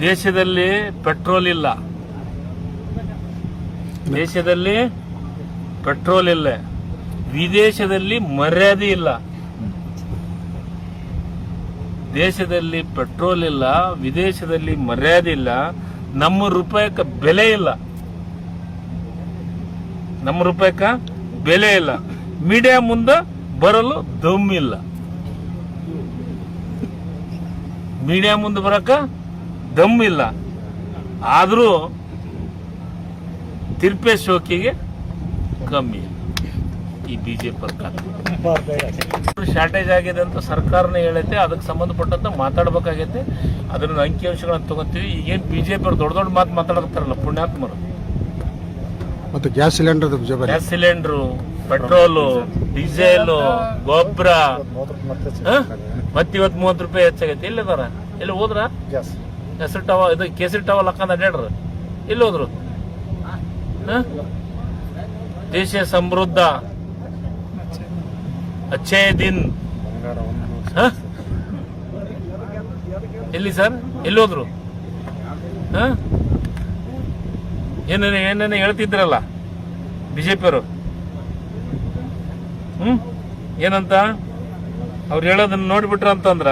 ದೇಶದಲ್ಲಿ ಪೆಟ್ರೋಲ್ ಇಲ್ಲ, ದೇಶದಲ್ಲಿ ಪೆಟ್ರೋಲ್ ಇಲ್ಲ, ವಿದೇಶದಲ್ಲಿ ಮರ್ಯಾದೆ ಇಲ್ಲ. ದೇಶದಲ್ಲಿ ಪೆಟ್ರೋಲ್ ಇಲ್ಲ, ವಿದೇಶದಲ್ಲಿ ಮರ್ಯಾದೆ ಇಲ್ಲ, ನಮ್ಮ ರೂಪಾಯಿಗೆ ಬೆಲೆ ಇಲ್ಲ, ನಮ್ಮ ರೂಪಾಯಿಗೆ ಬೆಲೆ ಇಲ್ಲ. ಮೀಡಿಯಾ ಮುಂದೆ ಬರಲು ದಮ್ಮಿಲ್ಲ, ಮೀಡಿಯಾ ಮುಂದೆ ಬರಕ ದಮ್ಮಿಲ್ಲ. ಆದರೂ ತಿರ್ಪೆ ಶೋಕಿಗೆ ಕಮ್ಮಿ ಈ ಬಿಜೆಪಿ ಸರ್ಕಾರ. ಶಾರ್ಟೇಜ್ ಆಗಿದೆ ಅಂತ ಸರ್ಕಾರನೇ ಹೇಳುತ್ತೆ, ಅದಕ್ಕೆ ಸಂಬಂಧಪಟ್ಟಂತ ಮಾತಾಡ್ಬೇಕಾಗೈತೆ. ಅದನ್ನ ಅಂಕಿಅಂಶಗಳನ್ನು ತಗೋತೀವಿ. ಈಗೇನು ಬಿಜೆಪಿ ಅವ್ರು ದೊಡ್ಡ ದೊಡ್ಡ ಮಾತು ಮಾತಾಡ್ತಾರಲ್ಲ ಪುಣ್ಯಾತ್ಮರು, ಮತ್ತು ಗ್ಯಾಸ್ ಸಿಲಿಂಡರು, ಪೆಟ್ರೋಲು, ಡೀಸೆಲ್, ಗೊಬ್ಬರ ಮತ್ತಿವತ್ತು 30 ರೂಪಾಯಿ ಹೆಚ್ಚಾಗೈತೆ. ಎಲ್ಲಿದಾರ? ಎಲ್ಲಿ ಹೋದ್ರ? ಹೆಸರು ಟವ ಇದು ಕೇಸರಿ ಟವಲ್ ಹಾಕೊಂಡ್ ಅಡ್ಯಾಡ್ರ ಎಲ್ಲಿ ಹೋದ್ರು? ದೇಶ ಸಮೃದ್ಧ, ಅಚ್ಚೇ ದಿನ್ ಎಲ್ಲಿ ಸರ್? ಎಲ್ಲಿ ಹೋದ್ರು? ಏನೇನು ಹೇಳ್ತಿದ್ರಲ್ಲ ಬಿಜೆಪಿಯವರು. ಏನಂತ ಅವ್ರು ಹೇಳೋದನ್ನ ನೋಡ್ಬಿಟ್ರ ಅಂತಂದ್ರ